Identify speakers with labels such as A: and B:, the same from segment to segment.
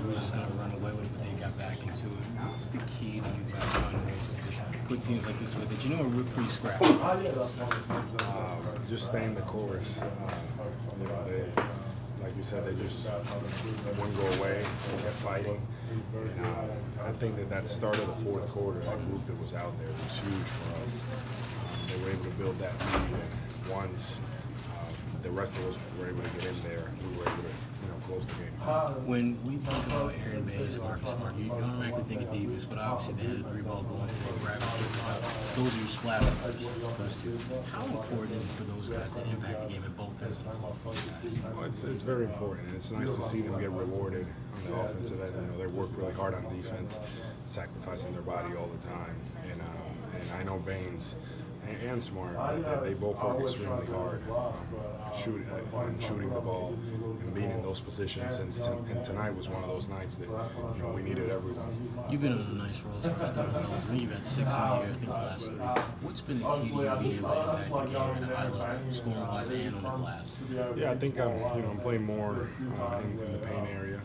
A: they were just going to run away with it, but they got back into it. What's the key to you guys finding ways to put teams like this with it? You know, we're pretty scrappy.
B: Just staying the course. You know, they, like you said, they just wouldn't go away. They kept fighting. And, I think that start of the fourth quarter, that group that was out there was huge for us. They were able to build that lead, and once the rest of us were able to get in there, we were able to, close the game.
A: When we think about Aaron Bays and Marcus Smart, you automatically think of Davis, but obviously they had a three-ball going to the grab. Those are your splash players. How important is it for those guys to impact the game at both ends?
B: Well, it's very important, and it's nice to see them get rewarded on the offensive end. They work really hard on defense, sacrificing their body all the time. And I know Baines and Smart, they both work extremely hard shooting the ball and being in those positions. And tonight was one of those nights that we needed everyone.
A: You've been on a nice roll for I think you've had 6 in a year, I think the last 3. What's been the key to you being able to impact the game at a high level, scoring-wise and on the glass?
B: Yeah, I think I'm playing more in the paint area.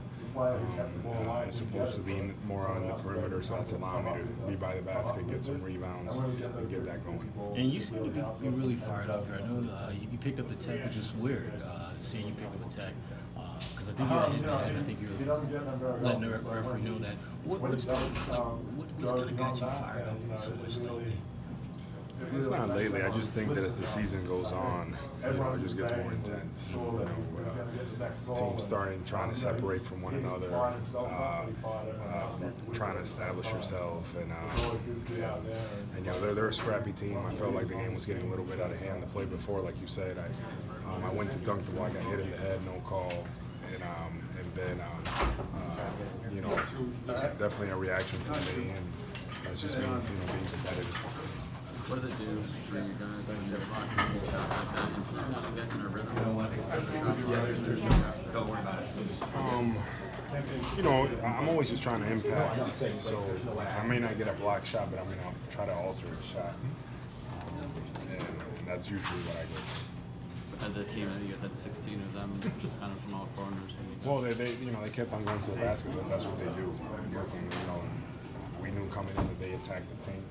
B: As opposed to being more on the perimeter, so that's allowing me to be by the basket, get some rebounds, and get that going.
A: And you seem to be really fired up here. I know you picked up the tech, which is weird, seeing you pick up the tech, because I think you're hitting that, and I think you're letting the referee know that. What's kind of got you fired up so much lately?
B: It's not lately. I just think that as the season goes on, it just gets more intense. Teams trying to separate from one another, trying to establish yourself, and they're a scrappy team. I felt like the game was getting a little bit out of hand. The play before, like you said, I went to dunk the ball, I got hit in the head, no call, and then definitely a reaction from me, and that's just being competitive.
C: What does it do for you guys when you're blocking shots like that? And if you're not getting a rhythm, don't worry about it.
B: I'm always just trying to impact. So I may not get a block shot, but I'm going to try to alter a shot. And that's usually what I go.
C: As a team, you guys had 16 of them, just kind of from all corners.
B: Well, they kept on going to the basket, but that's what they do. We knew coming in that they attacked the paint.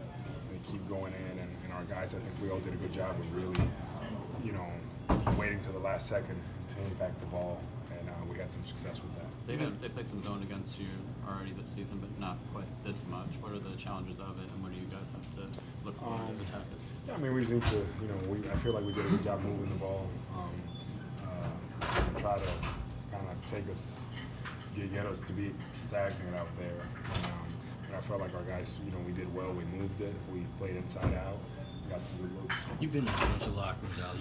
B: Keep going in, and our guys, I think we all did a good job of really, waiting to the last second to impact the ball, and we had some success with that.
C: They played some zone against you already this season, but not quite this much. What are the challenges of it, and what do you guys have to look for to attack it?
B: Yeah, I mean, we just need to, I feel like we did a good job moving the ball, try to kind of get us to be stagnant out there. I felt like our guys, we did well. We moved it. We played inside out. We got some good looks.
A: You've been in a bunch of locker rooms, Al.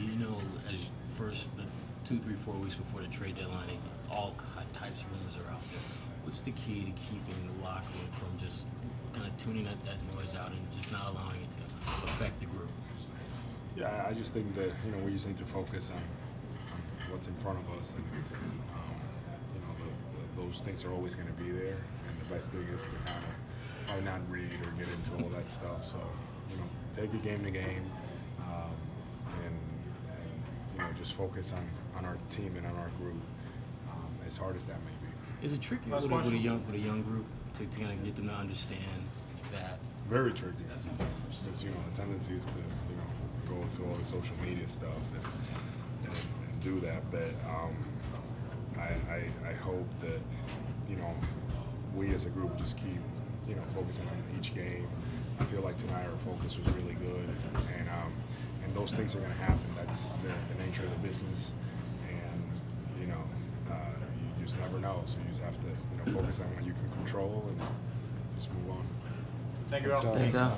A: As first 2, 3, 4 weeks before the trade deadline, all types of rumors are out there. What's the key to keeping the locker room from just kind of tuning that noise out and just not allowing it to affect the group?
B: Yeah, I just think that we just need to focus on what's in front of us, and those things are always going to be there. And the best thing is to kind of not read or get into all that stuff. So, take it game to game, and just focus on our team and on our group, as hard as that may be.
A: Is it tricky with a young group to kind of get them to understand that?
B: Very tricky. Because the tendency is to go into all the social media stuff and do that. But I hope that we as a group just keep focusing on each game. I feel like tonight our focus was really good, and those things are going to happen. That's the nature of the business, and you just never know. So you just have to focus on what you can control and just move on.
D: Thank you, Al.
A: Thanks, Al.